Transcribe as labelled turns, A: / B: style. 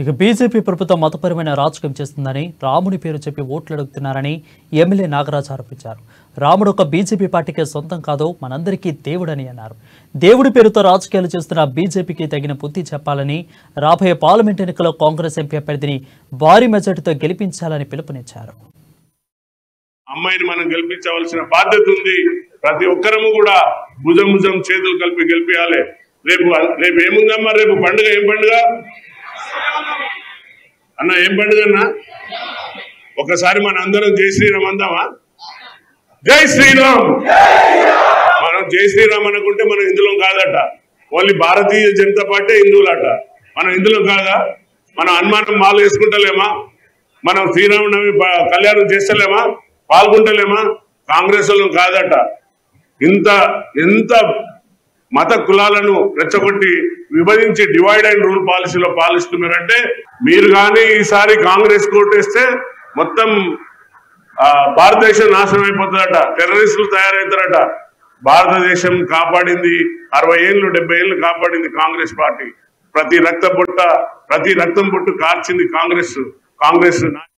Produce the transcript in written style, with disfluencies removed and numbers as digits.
A: ఇక బీజేపీ ప్రభుత్వం మతపరమైన రాజకీయం చేస్తుందని రాముడి పేరు చెప్పి ఓట్లు అడుగుతున్నారని ఎమ్మెల్యే నాగరాజు ఆరోపించారు. రాముడు ఒక బీజేపీ పార్టీకే సొంతం కాదు, మనందరికీ దేవుడని అన్నారు. దేవుడి పేరుతో రాజకీయాలు చేస్తున్న బీజేపీకి తగిన బుద్ధి చెప్పాలని, రాబోయే పార్లమెంట్ ఎన్నికల్లో కాంగ్రెస్ ఎంపీ అభ్యర్థిని భారీ మెజార్టీతో గెలిపించాలని పిలుపునిచ్చారు.
B: అమ్మాయిని మనం గెలిపించవలసిన బాధ్యత ఉంది. ప్రతి ఒక్కరము కూడా భుజం భుజం చేతులు కలిపి గెలిపించాలి. రేపు ఏముందమ్మా? రేపు పండుగ. ఏం పండుగ అన్న? ఏం పండుగ అన్న? ఒకసారి మన అందరం జై శ్రీరామ్ అందామా? జై శ్రీరామ్. మనం జై శ్రీరామ్ అనుకుంటే మనం హిందువులం కాదట. Only Bharatiya Janata party హిందువులట. మనం హిందువులం కాదా? మనం హనుమానం మాల వేసుకుంటలేమా? మనం శ్రీరామనవమి కళ్యాణం చేస్తలేమా? పాల్గొంటలేమా? కాంగ్రెస్ వాళ్ళం కాదట. ఎంత మత కులాలను రెచ్చగొట్టి విభజించి డివైడ్ అండ్ రూల్ పాలసీలో పాలిస్తున్నారంటే, మీరు కానీ ఈసారి కాంగ్రెస్ కోటేస్తే మొత్తం భారతదేశం నాశనం అయిపోతుందట. టెర్రరిస్టులు తయారవుతారట. భారతదేశం కాపాడింది 60 ఏళ్ళు 70 ఏళ్ళు కాపాడింది కాంగ్రెస్ పార్టీ. ప్రతి రక్తం బొట్టు కార్చింది కాంగ్రెస్.